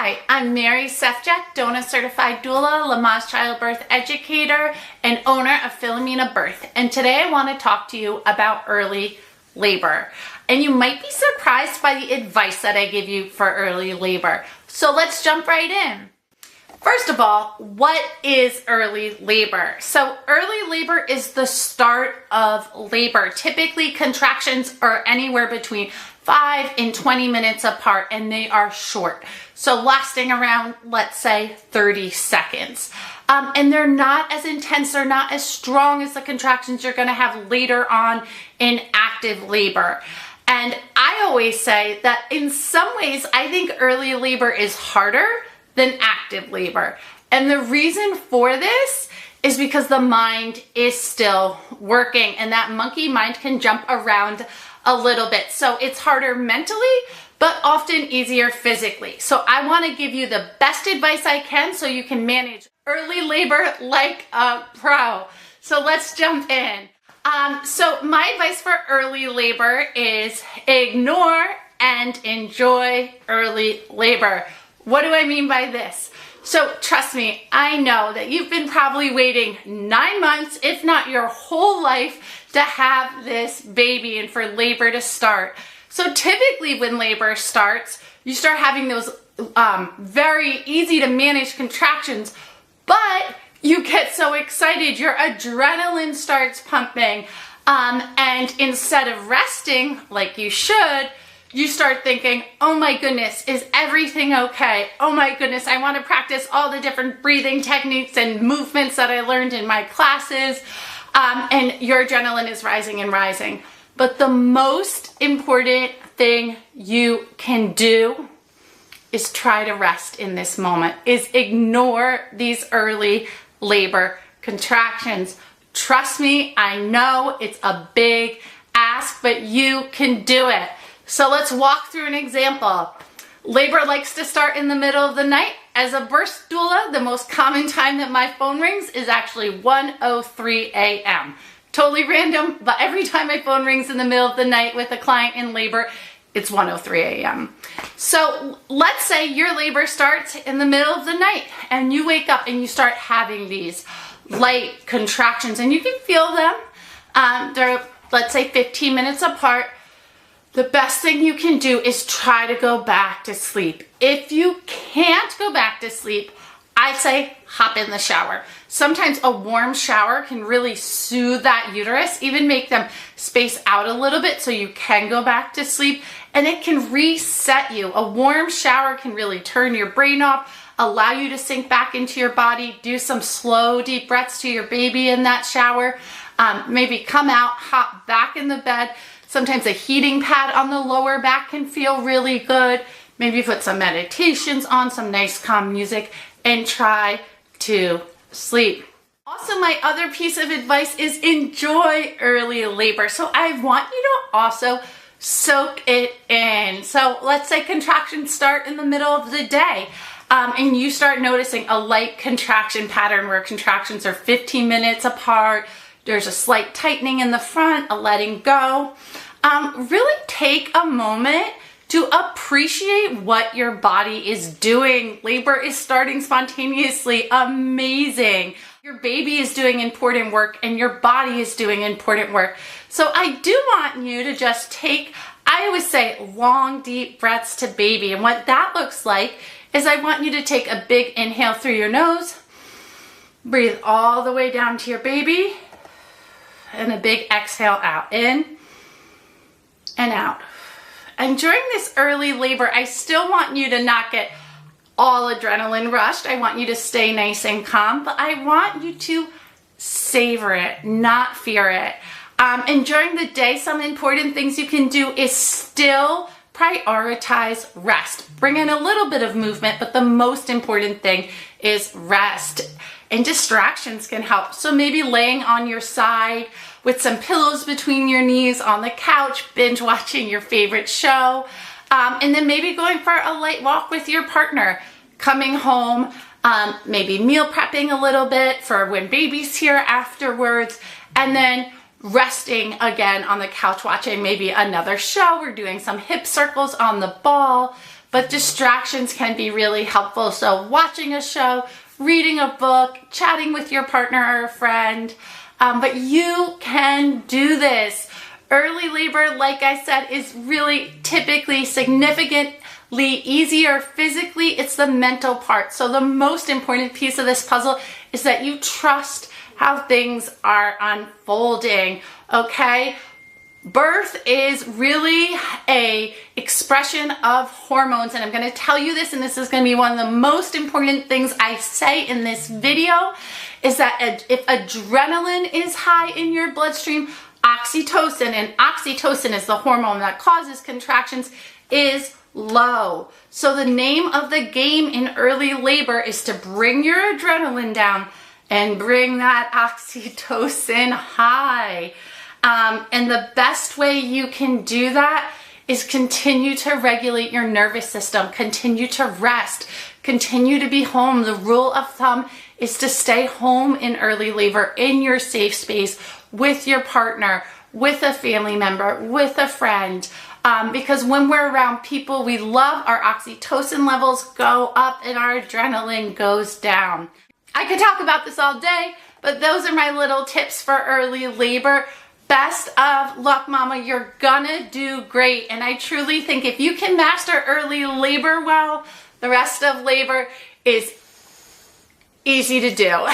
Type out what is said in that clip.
Hi, I'm Mary Sefjack, DONA certified doula, Lamaze childbirth educator, and owner of Philomena Birth. And today I want to talk to you about early labor. And you might be surprised by the advice that I give you for early labor. So let's jump right in. First of all, what is early labor? So early labor is the start of labor. Typically contractions are anywhere between 5 and 20 minutes apart, and they are short. So lasting around, let's say, 30 seconds. And they're not as intense, they're not as strong as the contractions you're gonna have later on in active labor. And I always say that in some ways, I think early labor is harder than active labor. And the reason for this is because the mind is still working, and that monkey mind can jump around a little bit. So it's harder mentally, but often easier physically. So I want to give you the best advice I can so you can manage early labor like a pro. So let's jump in. So my advice for early labor is ignore and enjoy early labor. What do I mean by this? So trust me, I know that you've been probably waiting 9 months, if not your whole life, to have this baby and for labor to start. So typically when labor starts, you start having those very easy to manage contractions, but you get so excited, your adrenaline starts pumping, and instead of resting like you should, you start thinking, oh my goodness, is everything okay? Oh my goodness, I want to practice all the different breathing techniques and movements that I learned in my classes. And your adrenaline is rising and rising. But the most important thing you can do is try to rest in this moment, is ignore these early labor contractions. Trust me, I know it's a big ask, but you can do it. So let's walk through an example. Labor likes to start in the middle of the night. As a birth doula, the most common time that my phone rings is actually 1:03 a.m. Totally random, but every time my phone rings in the middle of the night with a client in labor, it's 1:03 a.m. So let's say your labor starts in the middle of the night and you wake up and you start having these light contractions, and you can feel them. They're, let's say, 15 minutes apart. The best thing you can do is try to go back to sleep. If you can't go back to sleep, I say hop in the shower. Sometimes a warm shower can really soothe that uterus, even make them space out a little bit so you can go back to sleep, and it can reset you. A warm shower can really turn your brain off, allow you to sink back into your body, do some slow, deep breaths to your baby in that shower, maybe come out, hop back in the bed. Sometimes a heating pad on the lower back can feel really good. Maybe put some meditations on, some nice calm music, and try to sleep. Also, my other piece of advice is enjoy early labor. So I want you to also soak it in. So let's say contractions start in the middle of the day, and you start noticing a light contraction pattern where contractions are 15 minutes apart. There's a slight tightening in the front, a letting go. Really take a moment to appreciate what your body is doing. Labor is starting spontaneously. Amazing. Your baby is doing important work and your body is doing important work. So I do want you to just take, I always say, long, deep breaths to baby. And what that looks like is I want you to take a big inhale through your nose, breathe all the way down to your baby, and a big exhale out, in and out. And during this early labor, I still want you to not get all adrenaline rushed. I want you to stay nice and calm, but I want you to savor it, not fear it. And during the day, some important things you can do is still prioritize rest. Bring in a little bit of movement, but the most important thing is rest. And distractions can help. So maybe laying on your side with some pillows between your knees on the couch, binge watching your favorite show, and then maybe going for a light walk with your partner, coming home, maybe meal prepping a little bit for when baby's here afterwards, and then resting again on the couch watching maybe another show or doing some hip circles on the ball. but distractions can be really helpful. So watching a show, reading a book, chatting with your partner or a friend, but you can do this. Early labor, like I said, is really typically significantly easier physically. It's the mental part. So the most important piece of this puzzle is that you trust how things are unfolding, okay? Birth is really a expression of hormones, and I'm going to tell you this, and this is going to be one of the most important things I say in this video, is that if adrenaline is high in your bloodstream, oxytocin, and oxytocin is the hormone that causes contractions, is low. So the name of the game in early labor is to bring your adrenaline down and bring that oxytocin high. And the best way you can do that is continue to regulate your nervous system, continue to rest, continue to be home. The rule of thumb is to stay home in early labor in your safe space with your partner, with a family member, with a friend. Because when we're around people we love, our oxytocin levels go up and our adrenaline goes down. I could talk about this all day, but those are my little tips for early labor. Best of luck, mama. You're gonna do great. And I truly think if you can master early labor well, the rest of labor is easy to do.